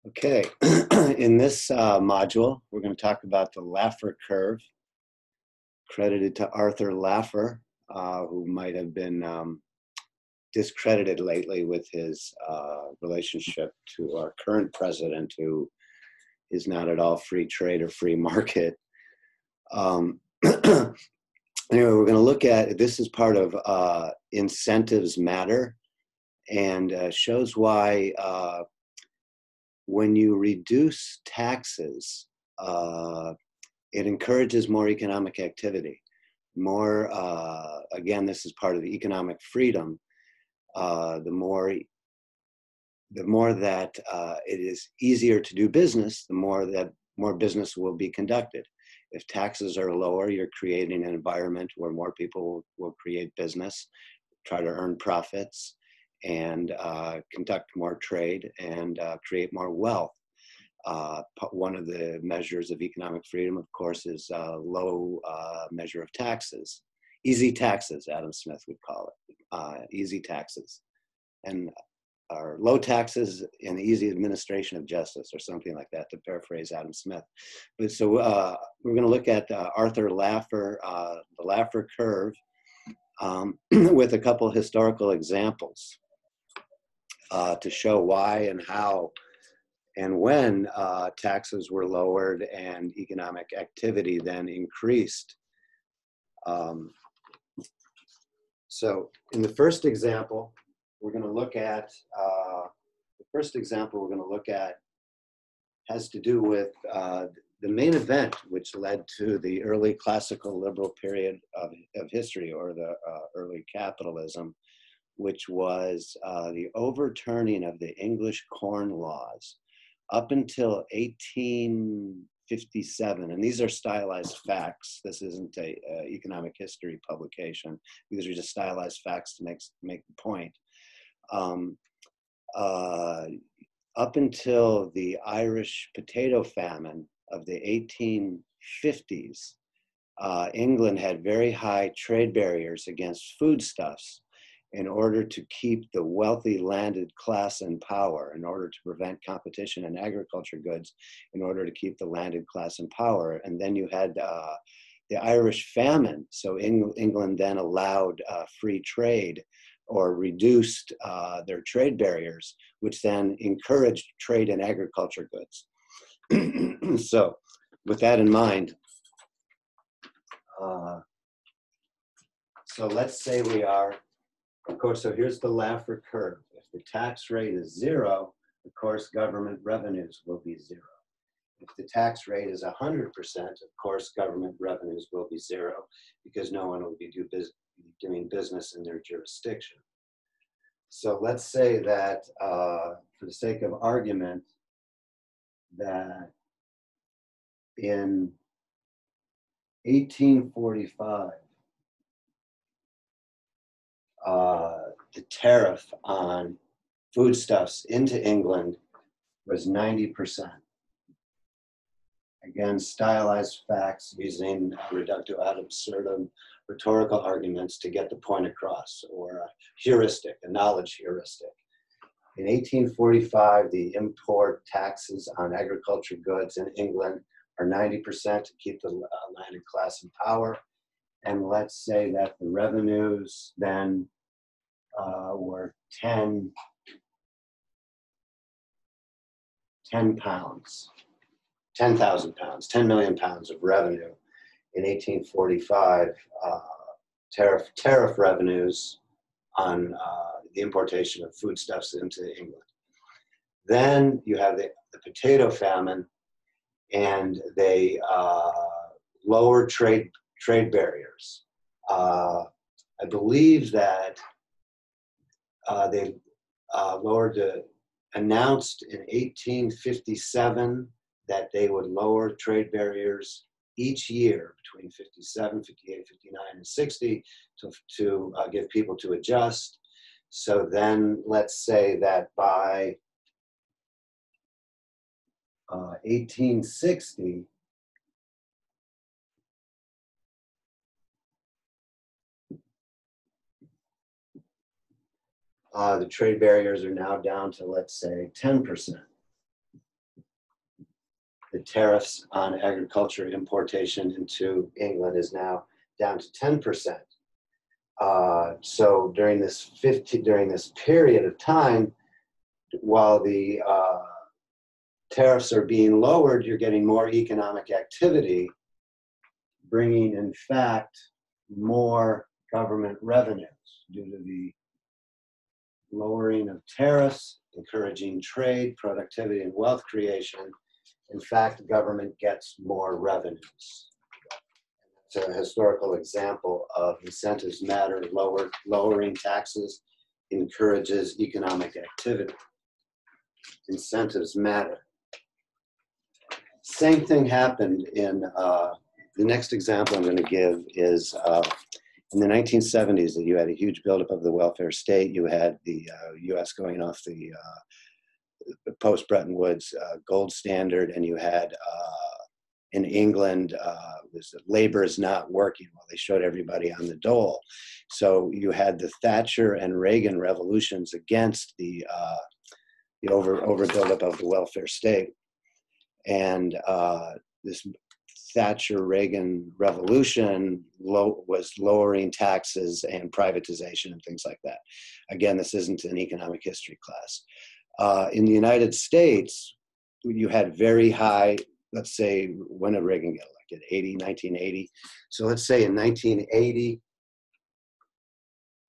Okay, in this module, we're going to talk about the Laffer Curve, credited to Arthur Laffer, who might have been discredited lately with his relationship to our current president, who is not at all free trade or free market. Anyway, we're going to look at, this is part of Incentives Matter, and shows why when you reduce taxes, it encourages more economic activity. More, again, this is part of the economic freedom. The more that it is easier to do business, the more that more business will be conducted. If taxes are lower, you're creating an environment where more people will create business, try to earn profits, and conduct more trade and create more wealth. One of the measures of economic freedom, of course, is low measure of taxes. Easy taxes, Adam Smith would call it. Easy taxes. And or low taxes and easy administration of justice, or something like that, to paraphrase Adam Smith. But so we're going to look at Arthur Laffer, the Laffer Curve, with a couple historical examples to show why and how and when taxes were lowered and economic activity then increased. So in the first example, we're going to look at, has to do with the main event which led to the early classical liberal period of history, or the early capitalism, which was the overturning of the English Corn Laws up until 1857. And these are stylized facts. This isn't a economic history publication. These are just stylized facts to make the point. Up until the Irish potato famine of the 1850s, England had very high trade barriers against foodstuffs in order to keep the wealthy landed class in power, in order to prevent competition in agriculture goods, in order to keep the landed class in power. And then you had the Irish famine. So England then allowed free trade, or reduced their trade barriers, which then encouraged trade in agriculture goods. So with that in mind, so let's say we are, of course, so here's the Laffer curve. If the tax rate is 0, of course, government revenues will be 0. If the tax rate is 100%, of course, government revenues will be 0, because no one will be doing business in their jurisdiction. So let's say that, for the sake of argument, that in 1845, the tariff on foodstuffs into England was 90%. Again, stylized facts using reductio ad absurdum rhetorical arguments to get the point across, or a heuristic, a knowledge heuristic. In 1845, the import taxes on agriculture goods in England are 90% to keep the landed class in power. And let's say that the revenues then were 10 pounds. 10,000 pounds, 10 million pounds of revenue in 1845, tariff revenues on the importation of foodstuffs into England. Then you have the potato famine, and they lowered trade barriers. I believe that they announced in 1857 that they would lower trade barriers each year between 57, 58, 59, and 60 to give people to adjust. So then let's say that by 1860, the trade barriers are now down to, let's say, 10%. The tariffs on agriculture importation into England is now down to 10%. So during this period of time, while the tariffs are being lowered, you're getting more economic activity, bringing, in fact, more government revenues due to the lowering of tariffs, encouraging trade, productivity, and wealth creation. In fact, the government gets more revenues. It's a historical example of incentives matter, lowering taxes encourages economic activity. Incentives matter. Same thing happened in, the next example I'm going to give is in the 1970s, that you had a huge buildup of the welfare state. You had the U.S. going off the post-Bretton Woods gold standard, and you had in England, was labor is not working. Well, they showed everybody on the dole. So you had the Thatcher and Reagan revolutions against the overbuildup of the welfare state. And this Thatcher-Reagan revolution was lowering taxes and privatization and things like that. Again, this isn't an economic history class. In the United States, you had very high, let's say, when did Reagan get elected? 1980. So let's say in 1980,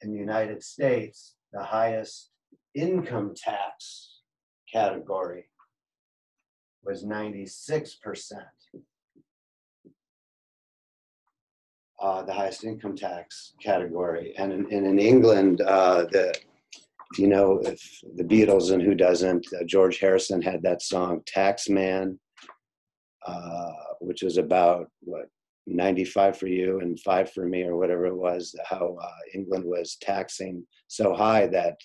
in the United States, the highest income tax category was 96%. The highest income tax category. And in England, you know, if the Beatles and who doesn't, George Harrison had that song Tax Man, which was about, what, 95 for you and 5 for me, or whatever it was, how England was taxing so high that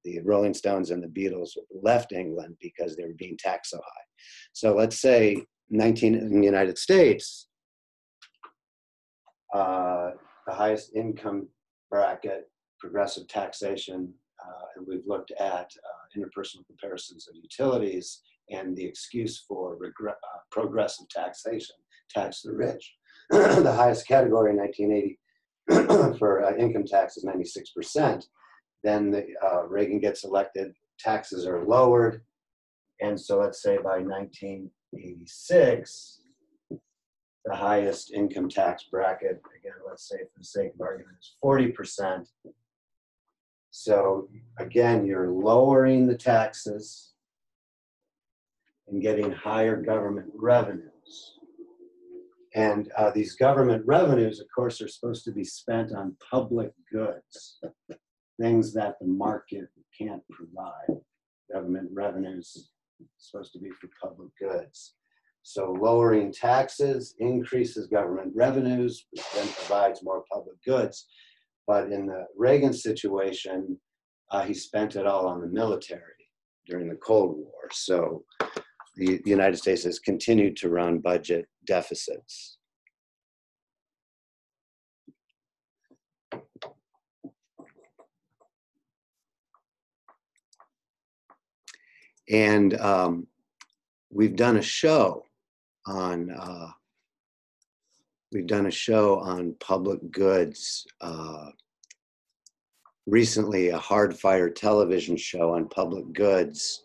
the Rolling Stones and the Beatles left England because they were being taxed so high. So let's say in the United States, the highest income bracket, progressive taxation, and we've looked at interpersonal comparisons of utilities and the excuse for progressive taxation, tax the rich. The highest category in 1980 for income tax is 96%. Then Reagan gets elected, taxes are lowered, and so let's say by 1986, the highest income tax bracket, again, let's say for the sake of argument, is 40%. So again, you're lowering the taxes and getting higher government revenues. And these government revenues, of course, are supposed to be spent on public goods, things that the market can't provide. Government revenues are supposed to be for public goods. So lowering taxes increases government revenues, which then provides more public goods. But in the Reagan situation, he spent it all on the military during the Cold War. So the United States has continued to run budget deficits. And we've done a show on public goods recently, a hard-fire television show on public goods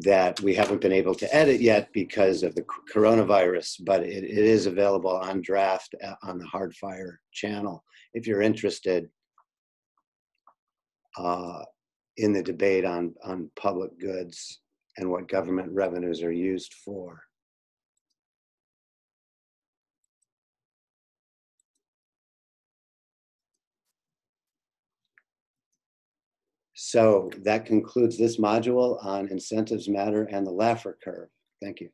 that we haven't been able to edit yet because of the coronavirus, but it is available on draft on the Hardfire channel if you're interested in the debate on public goods and what government revenues are used for. So that concludes this module on incentives matter and the Laffer curve. Thank you.